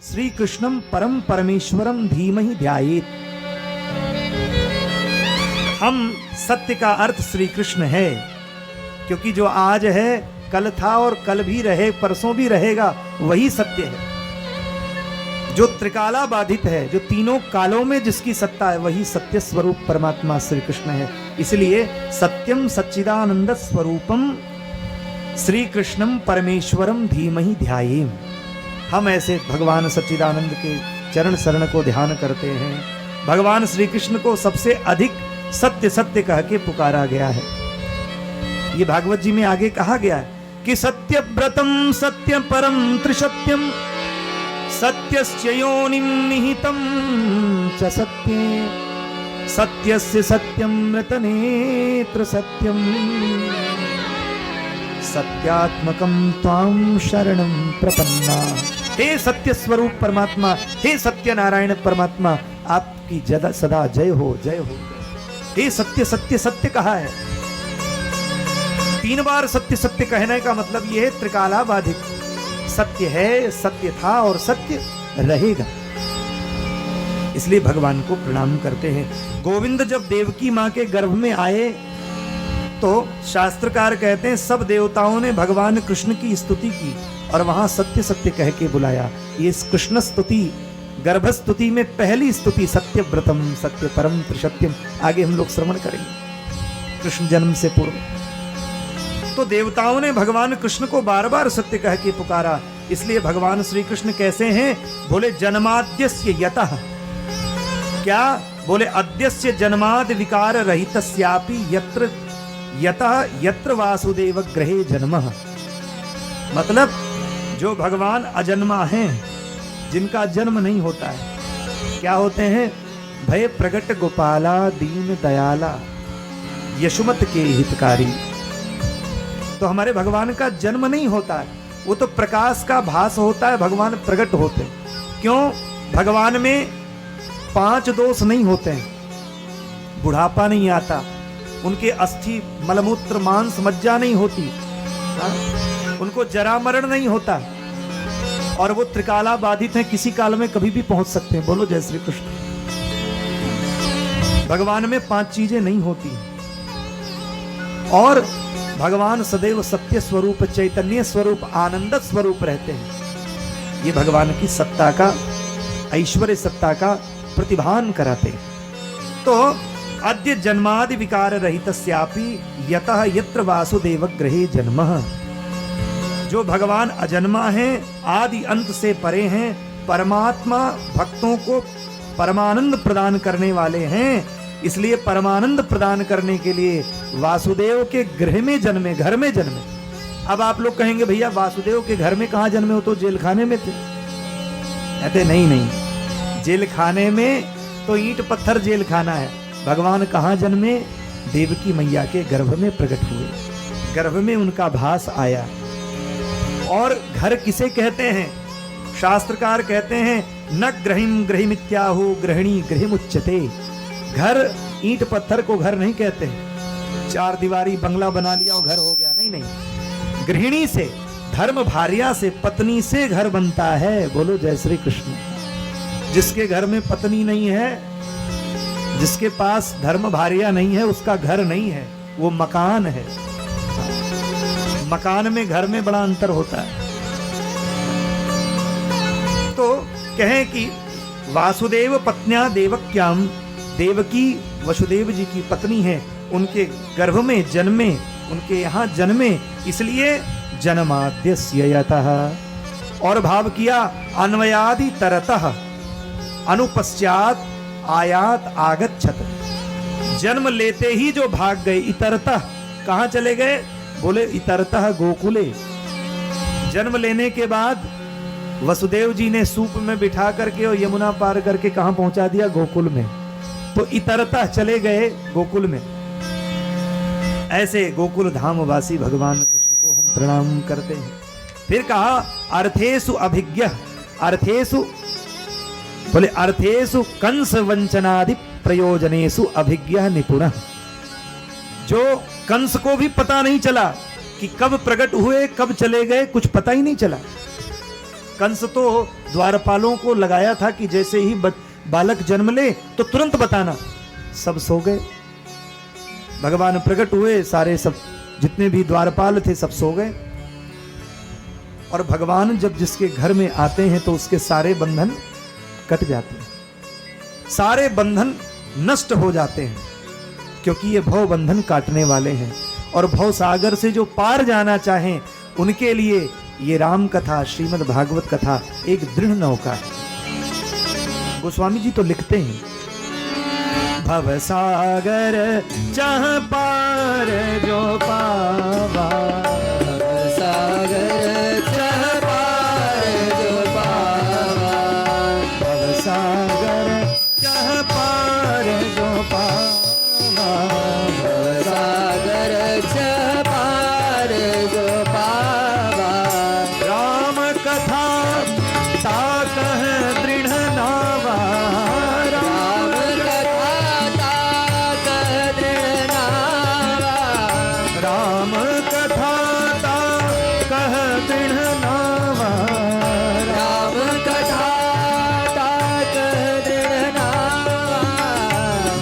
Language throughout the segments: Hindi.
श्री कृष्णम परम परमेश्वरम धीमहि ध्यायेत। हम सत्य का अर्थ श्री कृष्ण है, क्योंकि जो आज है कल था और कल भी रहे परसों भी रहेगा, वही सत्य है। जो त्रिकाला बाधित है, जो तीनों कालों में जिसकी सत्ता है, वही सत्य स्वरूप परमात्मा श्री कृष्ण है। इसलिए सत्यम सच्चिदानंद स्वरूपम श्री कृष्णम परमेश्वरम धीमहि ध्यायेम। हम ऐसे भगवान सच्चिदानंद के चरण शरण को ध्यान करते हैं। भगवान श्री कृष्ण को सबसे अधिक सत्य सत्य कह के पुकारा गया है। ये भागवत जी में आगे कहा गया है कि सत्य व्रतम सत्य परम त्रिसत्यम सत्यस्य योनिं निहितं च सत्ये सत्यस्य सत्यम मृतनेत्र सत्यम सत्यात्मकं त्वां शरणं प्रपन्ना। हे सत्य स्वरूप परमात्मा, हे सत्य नारायण परमात्मा, आपकी सदा जय हो जय हो। हे सत्य सत्य सत्य कहा है। 3 बार सत्य सत्य कहने का मतलब यह है त्रिकाला बाधित सत्य है, सत्य था और सत्य रहेगा। इसलिए भगवान को प्रणाम करते हैं। गोविंद जब देवकी मां के गर्भ में आए तो शास्त्रकार कहते हैं सब देवताओं ने भगवान कृष्ण की स्तुति की और वहां सत्य सत्य कह के बुलाया। ये कृष्ण स्तुति गर्भ स्तुति में पहली स्तुति सत्य व्रतम सत्य परम त्रिसत्यम, आगे हम लोग श्रवण करेंगे कृष्ण जन्म से पूर्व। तो देवताओं ने भगवान कृष्ण को बार बार सत्य कह के पुकारा। इसलिए भगवान श्री कृष्ण कैसे हैं? बोले जन्माद्यस्य यतः, क्या बोले अद्यस्य जन्माद विकार रहितस्यापि यत्र यतः यत्र वासुदेव गृहे जन्मः। मतलब जो भगवान अजन्मा हैं, जिनका जन्म नहीं होता है, क्या होते हैं? भय प्रगट गोपाला दीन दयाला यशुमत के हितकारी। तो हमारे भगवान का जन्म नहीं होता है, वो तो प्रकाश का भास होता है, भगवान प्रकट होते हैं। क्यों? भगवान में 5 दोष नहीं होते हैं। बुढ़ापा नहीं आता, उनके अस्थि मलमूत्र मांस मज्जा नहीं होती, उनको जरा मरण नहीं होता, और वो त्रिकाला बाधित हैं, किसी काल में कभी भी पहुंच सकते हैं। बोलो जय श्री कृष्ण। भगवान में 5 चीजें नहीं होती और भगवान सदैव सत्य स्वरूप, चैतन्य स्वरूप, आनंद स्वरूप रहते हैं। ये भगवान की सत्ता का, ऐश्वर्य सत्ता का प्रतिभान कराते हैं। तो अद्य जन्मादि विकार रहितस्यापि यतः यत्र वासुदेव गृहे जन्मः। जो भगवान अजन्मा हैं, आदि अंत से परे हैं, परमात्मा भक्तों को परमानंद प्रदान करने वाले हैं। इसलिए परमानंद प्रदान करने के लिए वासुदेव के गृह में जन्मे, घर में जन्मे। अब आप लोग कहेंगे भैया वासुदेव के घर में कहां जन्मे हो? तो जेल खाने में थे। कहते नहीं, जेल खाने में तो ईंट पत्थर जेल खाना है। भगवान कहां जन्मे? देवकी मैया के गर्भ में प्रकट हुए, गर्भ में उनका भास आया। और घर किसे कहते हैं? शास्त्रकार कहते हैं न ग्रहिम ग्रहिमित्याहु गृहिणी गृहिमुच्यते। घर ईंट पत्थर को घर नहीं कहते हैं, 4 दीवारी बंगला बना लिया और घर हो गया, नहीं नहीं। गृहिणी से, धर्म भार्या से, पत्नी से घर बनता है। बोलो जय श्री कृष्ण। जिसके घर में पत्नी नहीं है, जिसके पास धर्म भार्या नहीं है, उसका घर नहीं है, वो मकान है। मकान में घर में बड़ा अंतर होता है। तो कहें कि वासुदेव पत्न्या देवक्याम, देवकी वसुदेव जी की पत्नी है, उनके गर्भ में जन्मे, उनके यहाँ जन्मे, इसलिए जन्माद्यस्य यतः। और भाव किया अन्वयादि तरतः अनुपश्चात आयात आगच्छत। जन्म लेते ही जो भाग गए, इतरतः कहां चले गए? बोले इतरतः गोकुले। जन्म लेने के बाद वसुदेव जी ने सूप में बिठा करके और यमुना पार करके कहां पहुंचा दिया? गोकुल में। तो इतरतः चले गए गोकुल में। ऐसे गोकुल धाम वासी भगवान कृष्ण को हम प्रणाम करते हैं। फिर कहा अर्थेषु अभिज्ञ, अर्थेषु बोले अर्थेषु कंस वंचनादि प्रयोजनेषु अभिज्ञ निपुण। जो कंस को भी पता नहीं चला कि कब प्रकट हुए कब चले गए कुछ पता ही नहीं चला। कंस तो द्वारपालों को लगाया था कि जैसे ही बालक जन्म ले तो तुरंत बताना। सब सो गए, भगवान प्रकट हुए, सारे सब जितने भी द्वारपाल थे सब सो गए। और भगवान जब जिसके घर में आते हैं तो उसके सारे बंधन कट जाते हैं, सारे बंधन नष्ट हो जाते हैं, क्योंकि ये भव बंधन काटने वाले हैं। और भव सागर से जो पार जाना चाहें उनके लिए ये राम कथा, श्रीमद् भागवत कथा एक दृढ़ नौका है। गोस्वामी जी तो लिखते हैं, भव सागर चाह पार जो पावा, भव सागर चाह पार जो पावा, भव सागर चाह पार जो पावा, भव सागर चाह पार जो पावा, राम कथा ताकह दृढ़ नावा, राम कथा ताकह दृढ़ नावा, राम कथा ताकह दृढ़ नावा, राम कथा ताकह दृढ़ नावा,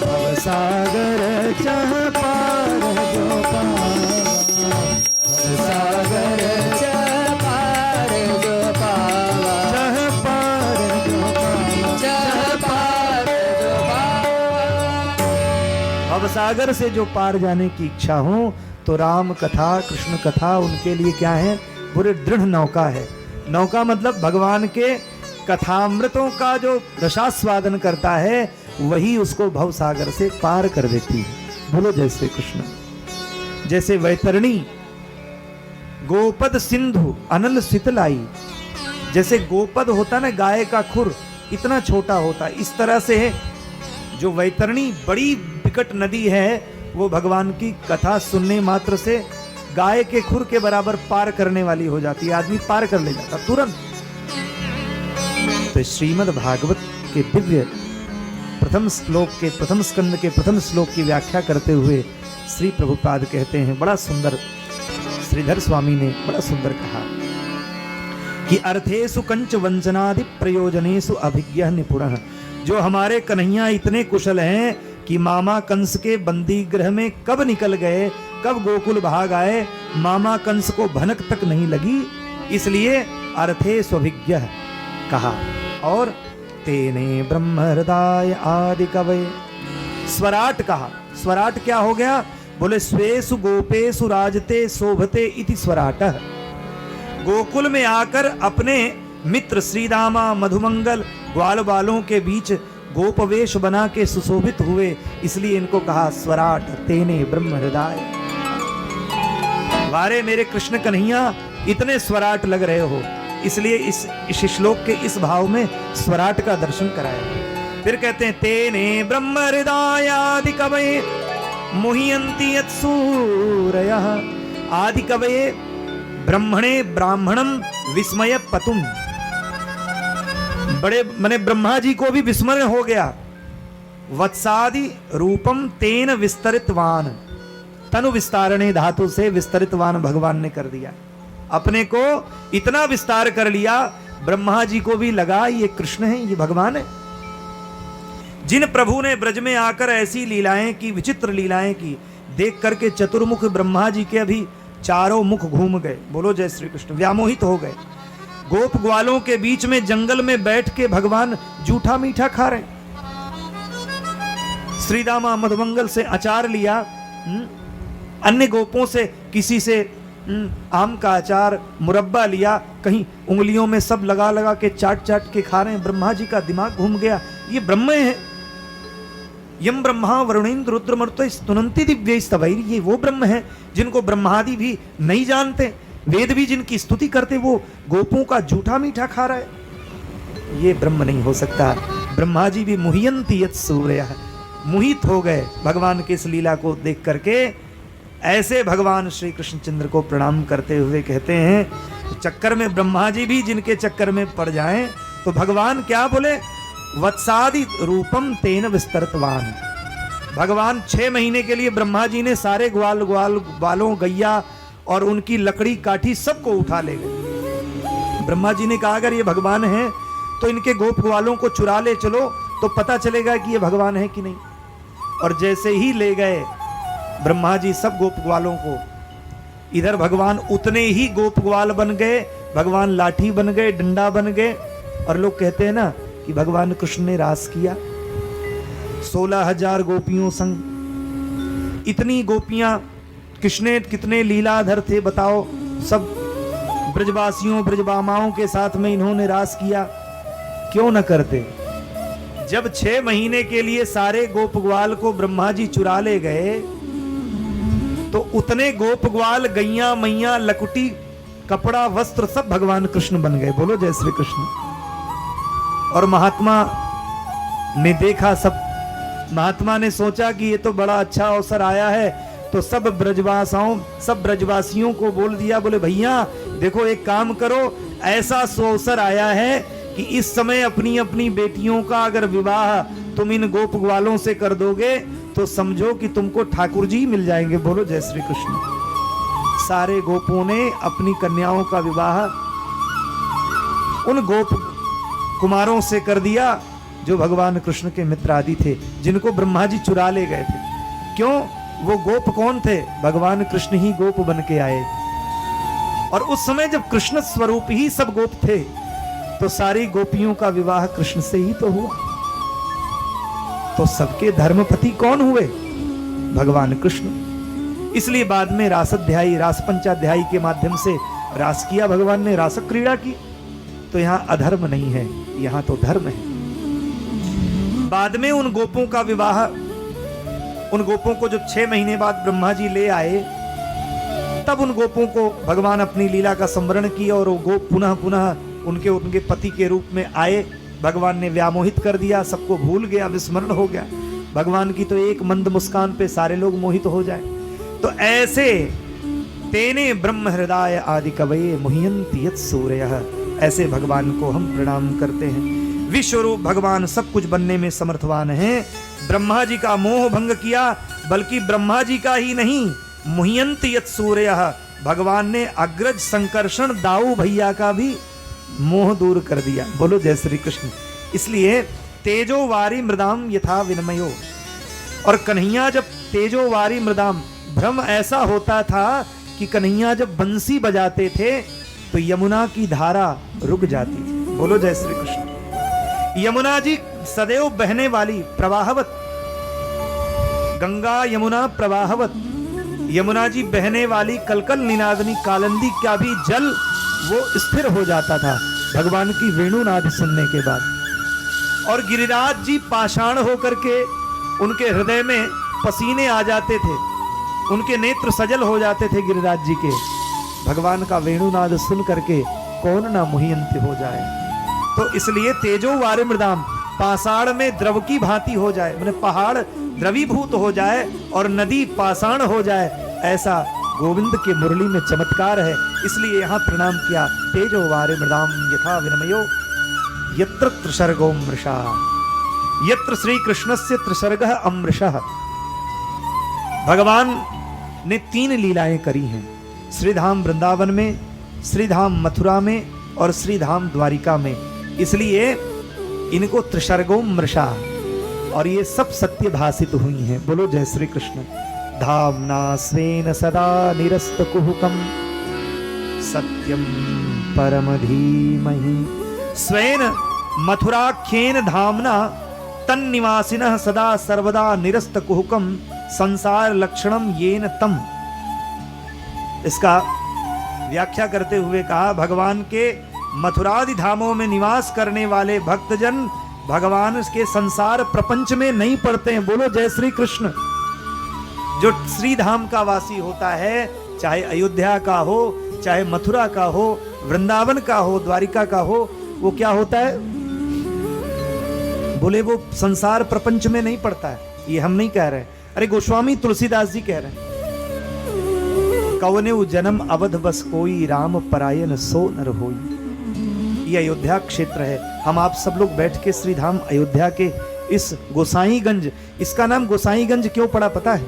भव सागर चाह पार जो पावा, भव सागर चाह पार जो पावा, चाह पार जो पावा, चाह पार जो पावा। भव सागर से जो पार जाने की इच्छा हो तो राम कथा, कृष्ण कथा उनके लिए क्या है, पूरे दृढ़ नौका है। नौका मतलब भगवान के कथामृतों का जो रसास्वादन करता है वही उसको भव सागर से पार कर देती है। बोलो जय श्री कृष्ण। जैसे वैतरणी गोपद सिंधु अनल शीतलाई, जैसे गोपद होता ना गाय का खुर इतना छोटा होता, इस तरह से जो वैतरणी बड़ी विकट नदी है वो भगवान की कथा सुनने मात्र से गाय के खुर के बराबर पार करने वाली हो जाती है, आदमी पार कर ले जाता तुरंत। तो श्रीमद् भागवत के दिव्य प्रथम श्लोक के प्रथम स्कंद के प्रथम श्लोक की व्याख्या करते हुए श्री प्रभुपाद कहते हैं, बड़ा सुंदर श्रीधर स्वामी ने बड़ा सुंदर कहा कि अर्थेषु कंच वंचनादि प्रयोजनेषु अभिज्ञ निपुणः। जो हमारे कन्हैया इतने कुशल हैं कि मामा कंस के बंदी गृह में कब निकल गए, कब गोकुल भाग आए, मामा कंस को भनक तक नहीं लगी, इसलिए अर्थेषु अभिज्ञ कहा। और तेने ब्रह्म हृदय आदि कवये स्वराट कहा। स्वराट क्या हो गया, बोले स्वेसु गोपेसु राजते शोभते इति स्वराटः। गोकुल में आकर अपने मित्र श्रीदामा मधुमंगल ग्वाल बालों के बीच गोपवेश बना के सुशोभित हुए, इसलिए इनको कहा स्वराट तेने ब्रह्म हृदय। वारे मेरे कृष्ण कन्हैया इतने स्वराट लग रहे हो, इसलिए इस श्लोक के इस भाव में स्वराट का दर्शन कराया। फिर कहते हैं तेने ब्रह्म हृदय आदि कवये मुह्यन्ति यत्सूरयः। आदि कवये ब्रह्मणे ब्राह्मणम विस्मय पतुम, बड़े मने ब्रह्मा जी को भी विस्मय हो गया। वत्सादि रूपम तेन विस्तरितवान, तनु विस्तारणे धातु से विस्तरितवान भगवान ने कर दिया, अपने को इतना विस्तार कर लिया ब्रह्मा जी को भी लगा ये कृष्ण है, ये भगवान है। जिन प्रभु ने ब्रज में आकर ऐसी लीलाएं की, विचित्र लीलाएं की, देख करके चतुर्मुख ब्रह्मा जी के अभी चारों मुख घूम गए। बोलो जय श्री कृष्ण, व्यामोहित हो गए। गोप ग्वालों के बीच में जंगल में बैठ के भगवान जूठा मीठा खा रहे। श्रीदामा मधुमंगल से अचार लिया, अन्य गोपों से किसी से आम का अचार मुरब्बा लिया, कहीं उंगलियों में सब लगा लगा के चाट चाट के खा रहे हैं। ब्रह्मा जी का दिमाग घूम गया, ये ब्रह्म है। यम ब्रह्मा वरुणेन्द्र रुद्र मरुतो स्तुनन्ति दिव्य स्तवैः, ये वो ब्रह्म है जिनको ब्रह्मादि भी नहीं जानते, वेद भी जिनकी स्तुति करते, वो गोपों का जूठा मीठा खा रहा है। ये ब्रह्म नहीं हो सकता। ब्रह्मा जी भी मुह्यन्ति यत्सूरयः, मोहित हो गए भगवान के इस लीला को देख करके। ऐसे भगवान श्री कृष्णचंद्र को प्रणाम करते हुए कहते हैं, चक्कर में ब्रह्मा जी भी जिनके चक्कर में पड़ जाएं तो भगवान क्या बोले, वत्सादि रूपम तेन विस्तृतवान। भगवान 6 महीने के लिए ब्रह्मा जी ने सारे ग्वालों गैया और उनकी लकड़ी काठी सबको उठा ले गए। ब्रह्मा जी ने कहा अगर ये भगवान है तो इनके गोप ग्वालों को चुरा ले चलो, तो पता चलेगा कि ये भगवान है कि नहीं। और जैसे ही ले गए ब्रह्मा जी सब गोप ग्वालों को, इधर भगवान उतने ही गोप ग्वाल बन गए, भगवान लाठी बन गए, डंडा बन गए। और लोग कहते हैं ना कि भगवान कृष्ण ने रास किया 16,000 गोपियों संग। इतनी गोपियां, कृष्ण कितने लीलाधर थे बताओ। सब ब्रजवासियों ब्रजबामाओं के साथ में इन्होंने रास किया, क्यों न करते। जब 6 महीने के लिए सारे गोप ग्वाल को ब्रह्मा जी चुरा ले गए, तो उतने गोप ग्वाल, गैया मैया, लकुटी, कपड़ा, वस्त्र सब भगवान कृष्ण बन गए। बोलो जय श्री कृष्ण। और महात्मा ने देखा, सब महात्मा ने सोचा कि ये तो बड़ा अच्छा अवसर आया है, तो सब ब्रजवासियों को बोल दिया, बोले भैया देखो एक काम करो, ऐसा अवसर आया है कि इस समय अपनी अपनी बेटियों का अगर विवाह तुम इन गोप ग्वालों से कर दोगे तो समझो कि तुमको ठाकुर जी मिल जाएंगे। बोलो जय श्री कृष्ण। सारे गोपों ने अपनी कन्याओं का विवाह उन गोप कुमारों से कर दिया जो भगवान कृष्ण के मित्र आदि थे, जिनको ब्रह्मा जी चुरा ले गए थे। क्यों? वो गोप कौन थे? भगवान कृष्ण ही गोप बन के आए। और उस समय जब कृष्ण स्वरूप ही सब गोप थे, तो सारी गोपियों का विवाह कृष्ण से ही तो हुआ। तो सबके धर्मपति कौन हुए? भगवान कृष्ण। इसलिए बाद में रासअध्यायी, रास पंचाध्यायी के माध्यम से रास किया भगवान ने, रास क्रीड़ा की। तो यहां अधर्म नहीं है, यहां तो धर्म है। बाद में उन गोपों का विवाह, उन गोपों को जब 6 महीने बाद ब्रह्मा जी ले आए, तब उन गोपों को भगवान अपनी लीला का स्मरण किया और वो गोप पुनः पुनः उनके पति के रूप में आए। भगवान ने व्यामोहित कर दिया, सबको भूल गया, विस्मरण हो गया। भगवान की तो एक मंद मुस्कान पे सारे लोग मोहित हो जाए। तो ऐसे तेने ब्रह्म हृदय आदि कवये मुह्यन्ति यत् सूरयः, ऐसे भगवान को हम प्रणाम करते हैं। विश्वरूप भगवान सब कुछ बनने में समर्थवान हैं। ब्रह्मा जी का मोह भंग किया, बल्कि ब्रह्मा जी का ही नहीं, मुह्यन्ति यत् सूरयः, भगवान ने अग्रज संकर्षण दाऊ भैया का भी मोह दूर कर दिया। बोलो जय श्री कृष्ण। इसलिए तेजो वारी मृदाम यथा विनमयो, और कन्हैया जब तेजो वारी मृदाम, भ्रम ऐसा होता था कि कन्हैया जब बंसी बजाते थे तो यमुना की धारा रुक जाती थी। बोलो जय श्री कृष्ण। यमुना जी सदैव बहने वाली, प्रवाहवत, गंगा यमुना प्रवाहवत, यमुना जी बहने वाली, कलकल निनादनी कालंदी का भी जल वो स्थिर हो जाता था भगवान की वेणुनाद सुनने के बाद। और गिरिराज जी पाषाण होकर के, उनके हृदय में पसीने आ जाते थे, उनके नेत्र सजल हो जाते थे गिरिराज जी के। भगवान का वेणुनाद सुन करके कौन ना मुह्यंत हो जाए। तो इसलिए तेजो वारे मृदाम, पाषाण में द्रव की भांति हो जाए, माने पहाड़ द्रवीभूत हो जाए और नदी पाषाण हो जाए, ऐसा गोविंद के मुरली में चमत्कार है। इसलिए यहां प्रणाम किया। तेजो वारे मृदाम यथा विनमयो यत्र त्रिसर्गो मृषा, यत्र श्री कृष्णस्य त्रिसर्गः अमृषः। भगवान ने 3 लीलाएं करी हैं, श्रीधाम वृंदावन में, श्रीधाम मथुरा में और श्रीधाम द्वारिका में। इसलिए इनको त्रिसर्गो मृषा, और ये सब सत्य भाषित हुई हैं। बोलो जय श्री कृष्ण। धाम्ना स्वेन सदा निरस्तकुहकं सत्यं परम धीमहि, स्वेन मथुराख्येन धाम्ना तन्निवासिनः सदा सर्वदा निरस्तकुहकं संसार लक्षणम येन तम। इसका व्याख्या करते हुए कहा, भगवान के मथुरादि धामों में निवास करने वाले भक्तजन भगवान के संसार प्रपंच में नहीं पड़ते हैं। बोलो जय श्री कृष्ण। जो श्री धाम का वासी होता है, चाहे अयोध्या का हो, चाहे मथुरा का हो, वृंदावन का हो, द्वारिका का हो, वो क्या होता है? बोले वो संसार प्रपंच में नहीं पड़ता है। ये हम नहीं कह रहे, अरे गोस्वामी तुलसीदास जी कह रहे हैं। कवने जन्म अवध बस कोई, राम परायण सो नर होई। ये अयोध्या क्षेत्र है। हम आप सब लोग बैठ के श्री धाम अयोध्या के इस गोसाईगंज, इसका नाम गोसाईगंज क्यों पड़ा पता है?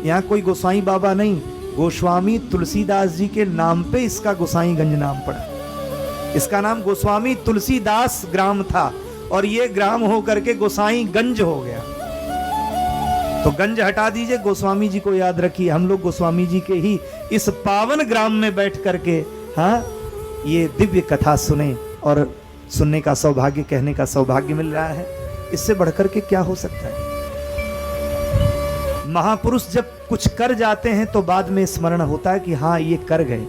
यहाँ कोई गोसाई बाबा नहीं, गोस्वामी तुलसीदास जी के नाम पे इसका गोसाईगंज नाम पड़ा। इसका नाम गोस्वामी तुलसीदास ग्राम था और ये ग्राम हो करके गोसाईगंज हो गया। तो गंज हटा दीजिए, गोस्वामी जी को याद रखिए। हम लोग गोस्वामी जी के ही इस पावन ग्राम में बैठ करके ये दिव्य कथा सुने और सुनने का सौभाग्य, कहने का सौभाग्य मिल रहा है। इससे बढ़कर के क्या हो सकता है। महापुरुष जब कुछ कर जाते हैं तो बाद में स्मरण होता है कि हाँ ये कर गए।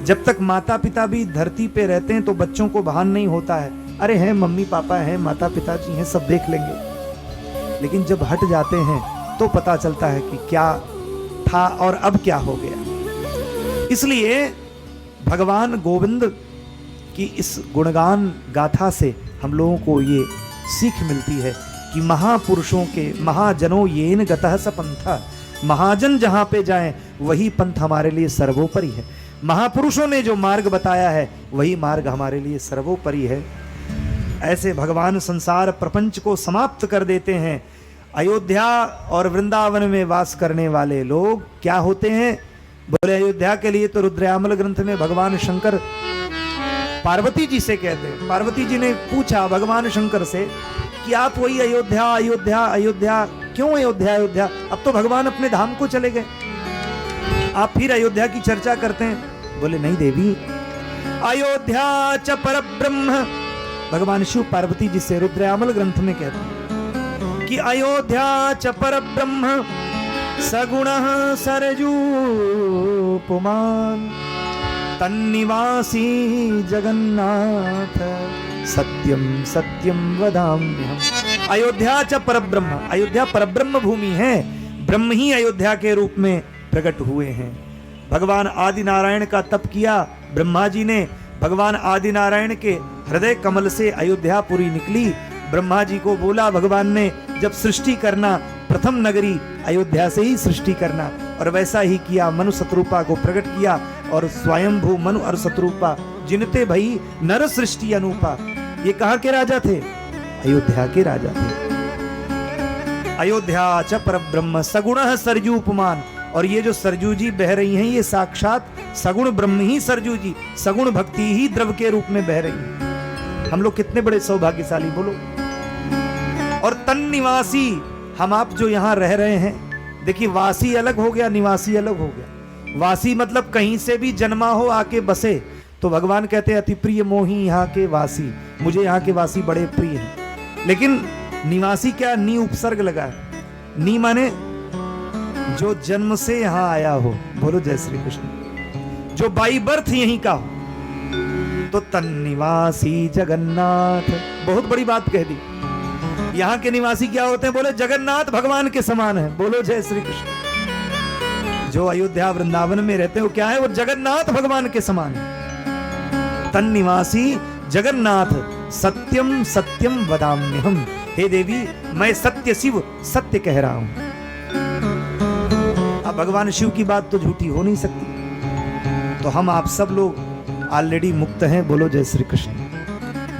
जब तक माता पिता भी धरती पे रहते हैं तो बच्चों को भान नहीं होता है, अरे हैं मम्मी पापा हैं, माता पिता जी हैं, सब देख लेंगे। लेकिन जब हट जाते हैं तो पता चलता है कि क्या था और अब क्या हो गया। इसलिए भगवान गोविंद की इस गुणगान गाथा से हम लोगों को ये सीख मिलती है कि महापुरुषों के, महाजनों येन गतः स पंथ, महाजन जहां पे जाएं वही पंथ हमारे लिए सर्वोपरि है। महापुरुषों ने जो मार्ग बताया है वही मार्ग हमारे लिए सर्वोपरि है। ऐसे भगवान संसार प्रपंच को समाप्त कर देते हैं। अयोध्या और वृंदावन में वास करने वाले लोग क्या होते हैं? बोले अयोध्या के लिए तो रुद्रयामल ग्रंथ में भगवान शंकर पार्वती जी से कहते हैं। पार्वती जी ने पूछा भगवान शंकर से कि आप वही अयोध्या अयोध्या अयोध्या, क्यों अयोध्या अयोध्या? अब तो भगवान अपने धाम को चले गए, आप फिर अयोध्या की चर्चा करते हैं। बोले नहीं देवी, अयोध्या च परब्रह्म। भगवान शिव पार्वती जी से रुद्रयामल ग्रंथ में कहते हैं कि अयोध्या च परब्रह्म सगुणः सरजू पुमान तन्निवासी जगन्नाथ सत्यम सत्यम वदाम्यहम्। अयोध्या च परब्रह्म, अयोध्या परब्रह्म भूमि है। ब्रह्म ही अयोध्या के रूप में प्रकट हुए हैं। भगवान आदि नारायण का तप किया ब्रह्मा जी ने। भगवान आदि नारायण के हृदय कमल से अयोध्यापुरी निकली। ब्रह्मा जी को बोला भगवान ने जब सृष्टि करना, प्रथम नगरी अयोध्या से ही सृष्टि करना, और वैसा ही किया। मनु शतरूपा को प्रकट किया और स्वयंभू मनु और शतरूपा जिनते भई नर सृष्टि अनूपा। ये कहाँ के राजा थे? अयोध्या के राजा थे। अयोध्या च परब्रह्म सगुणः सरजू उपमान। और ये जो सरजू जी बह रही हैं ये साक्षात सगुण ब्रह्म ही सरजू जी, सगुण भक्ति ही द्रव के रूप में बह रही है। हम लोग कितने बड़े सौभाग्यशाली बोलो। और तन निवासी, हम आप जो यहाँ रह रहे हैं, देखिए वासी अलग हो गया, निवासी अलग हो गया। वासी मतलब कहीं से भी जन्मा हो आके बसे, तो भगवान कहते हैं अति प्रिय मोही यहाँ के वासी, मुझे यहाँ के वासी बड़े प्रिय हैं। लेकिन निवासी क्या? नी उपसर्ग लगा है। नी माने जो जन्म से यहाँ आया हो, बोलो जय श्री कृष्ण, जो बाई बर्थ यहीं का हो। तो तन निवासी जगन्नाथ, बहुत बड़ी बात कह दी। यहाँ के निवासी क्या होते हैं? बोले जगन्नाथ भगवान के समान है। बोलो जय श्री कृष्ण। जो अयोध्या वृंदावन में रहते हो क्या है? वो जगन्नाथ भगवान के समान है। तन निवासी जगन्नाथ सत्यम सत्यम वदाम्यहम्। हे देवी, मैं सत्य शिव सत्य कह रहा हूं। अब भगवान शिव की बात तो झूठी हो नहीं सकती। तो हम आप सब लोग ऑलरेडी मुक्त हैं। बोलो जय श्री कृष्ण।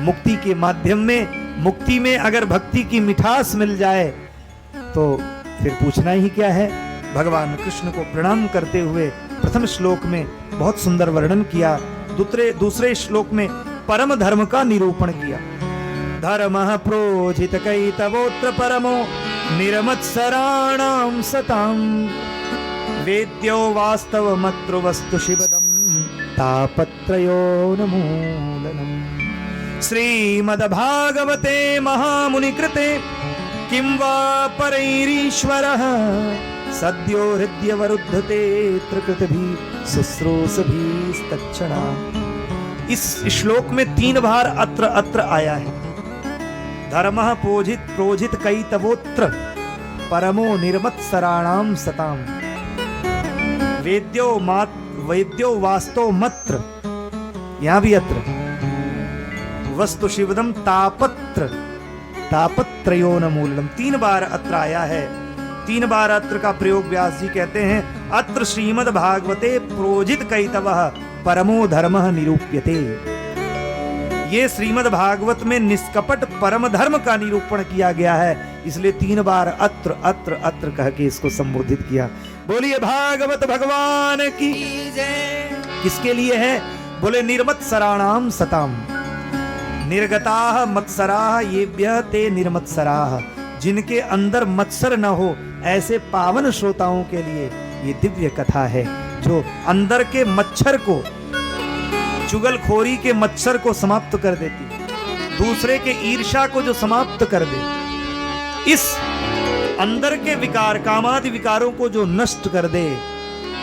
मुक्ति के माध्यम में, मुक्ति में अगर भक्ति की मिठास मिल जाए तो फिर पूछना ही क्या है। भगवान कृष्ण को प्रणाम करते हुए प्रथम श्लोक में बहुत सुंदर वर्णन किया। दूसरे श्लोक में परम धर्म का निरूपण किया। धर्मः प्रोजित कैतवोत्र परमो निरमत्सराणां सतां वेद्यो वास्तवमत्र वस्तु शिवदं तापत्रयोन्मूलनम्। श्रीमद्भागवते महामुनिकृते किं वा परैरीश्वरः सद्यो हृद्यवरुद्धते त्रिकृतभिः शुश्रूषभिस्तत्क्षणा। इस श्लोक में 3 बार अत्र अत्र आया है। धर्मः प्रोजित कैतवोत्र परमो निर्मत्सराणां सतां वेद्यो वास्तो मत्र, यहां भी अत्र वस्तु शिवदम तापत्रयोन्मूलनम्। 3 बार अत्र आया है। 3 बार अत्र का प्रयोग व्यास जी कहते हैं अत्र श्रीमद् भागवते प्रोजित कैतवः परमो धर्मः निरूप्यते। ये श्रीमद् भागवत में निष्कपट परम धर्म का निरूपण किया गया है। इसलिए 3 बार अत्र अत्र अत्र कह के इसको संबोधित किया। बोलिए भागवत भगवान की जय। किसके लिए है? बोले निर्मत्सराणाम सताम, निर्गताः मत्सराः येभ्यः ते निर्मत्सराः, जिनके अंदर मत्सर न हो ऐसे पावन श्रोताओं के लिए ये दिव्य कथा है, जो अंदर के मच्छर को, चुगलखोरी के मच्छर को समाप्त कर देती, दूसरे के ईर्ष्या को जो समाप्त कर दे, इस अंदर के विकार, कामादि विकारों को जो नष्ट कर दे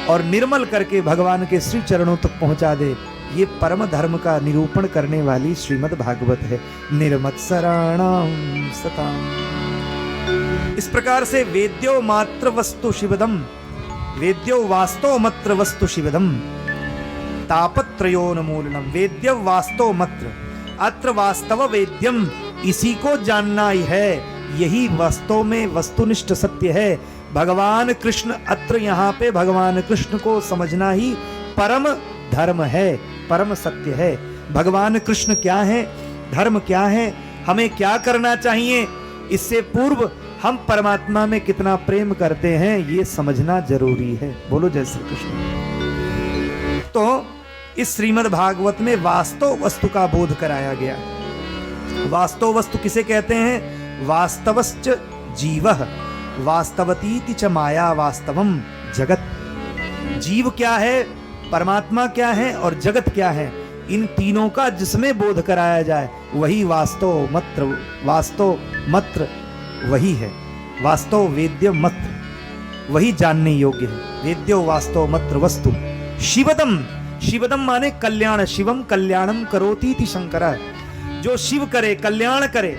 और निर्मल करके भगवान के श्री चरणों तक पहुंचा दे, ये परम धर्म का निरूपण करने वाली श्रीमद् भागवत है। निर्मत्सराणाम सताम। इस प्रकार से वेद्यो मात्र वस्तु शिवदम, वेद्यो वास्तव मत्र वस्तु शिवदम, तापत्रयोन्मूलनम। वेद्य वास्तव मत्र, अत्र वास्तव वेद्यम, इसी को जानना ही है, यही वास्तव में वस्तुनिष्ठ सत्य है। भगवान कृष्ण, अत्र यहाँ पे भगवान कृष्ण को समझना ही परम धर्म है, परम सत्य है। भगवान कृष्ण क्या है, धर्म क्या है, हमें क्या करना चाहिए, इससे पूर्व हम परमात्मा में कितना प्रेम करते हैं ये समझना जरूरी है। बोलो जय श्री कृष्ण। तो इस श्रीमद् भागवत में वास्तव वस्तु का बोध कराया गया। वास्तव वस्तु किसे कहते हैं? वास्तवश्च जीवः, वास्तवतीति च माया वास्तवम जगत। जीव क्या है, परमात्मा क्या है और जगत क्या है, इन तीनों का जिसमें बोध कराया जाए वही वास्तव मत्र वही है। वास्तव वेद्य मत्र वही जानने योग्य है। वेद्यो वास्तव मत्र वस्तु शिवदम। शिवदम माने कल्याण, शिवम कल्याणम करोति इति शंकर। जो शिव करे, कल्याण करे,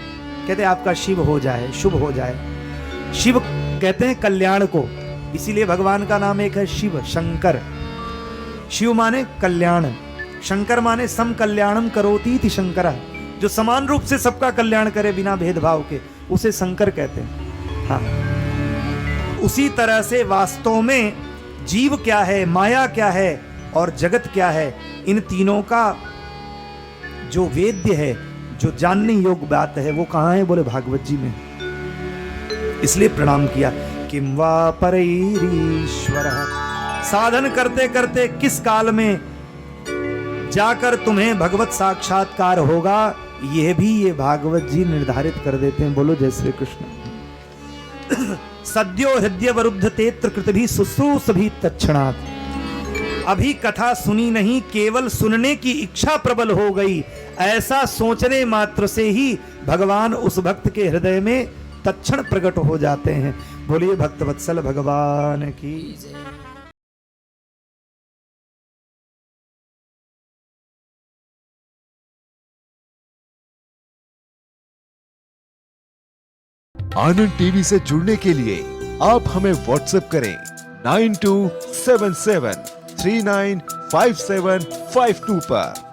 कहते आपका शिव हो जाए, शुभ हो जाए। शिव कहते हैं कल्याण को, इसीलिए भगवान का नाम एक है शिव, शंकर। शिव माने कल्याण, शंकर माने सम कल्याणम करोति इति शंकर। जो समान रूप से सबका कल्याण करे बिना भेदभाव के, उसे शंकर कहते हैं। हाँ, उसी तरह से वास्तव में जीव क्या है, माया क्या है और जगत क्या है, इन तीनों का जो वेद्य है, जो जानने योग्य बात है, वो कहाँ है? बोले भागवत जी में। इसलिए प्रणाम किया। किम वा परैरीश्वरः, साधन करते करते किस काल में जाकर तुम्हें भगवत साक्षात्कार होगा, यह भी ये भागवत जी निर्धारित कर देते हैं। बोलो जय श्री कृष्ण। सद्यो हृदय वरुद्ध तेत्र कृत भी शुश्रूष भी तत्क्षणात्। अभी कथा सुनी नहीं, केवल सुनने की इच्छा प्रबल हो गई, ऐसा सोचने मात्र से ही भगवान उस भक्त के हृदय में तत्क्षण प्रकट हो जाते हैं। बोलिए भक्त वत्सल भगवान की। आनंद टीवी से जुड़ने के लिए आप हमें व्हाट्सएप करें 9277395752 पर।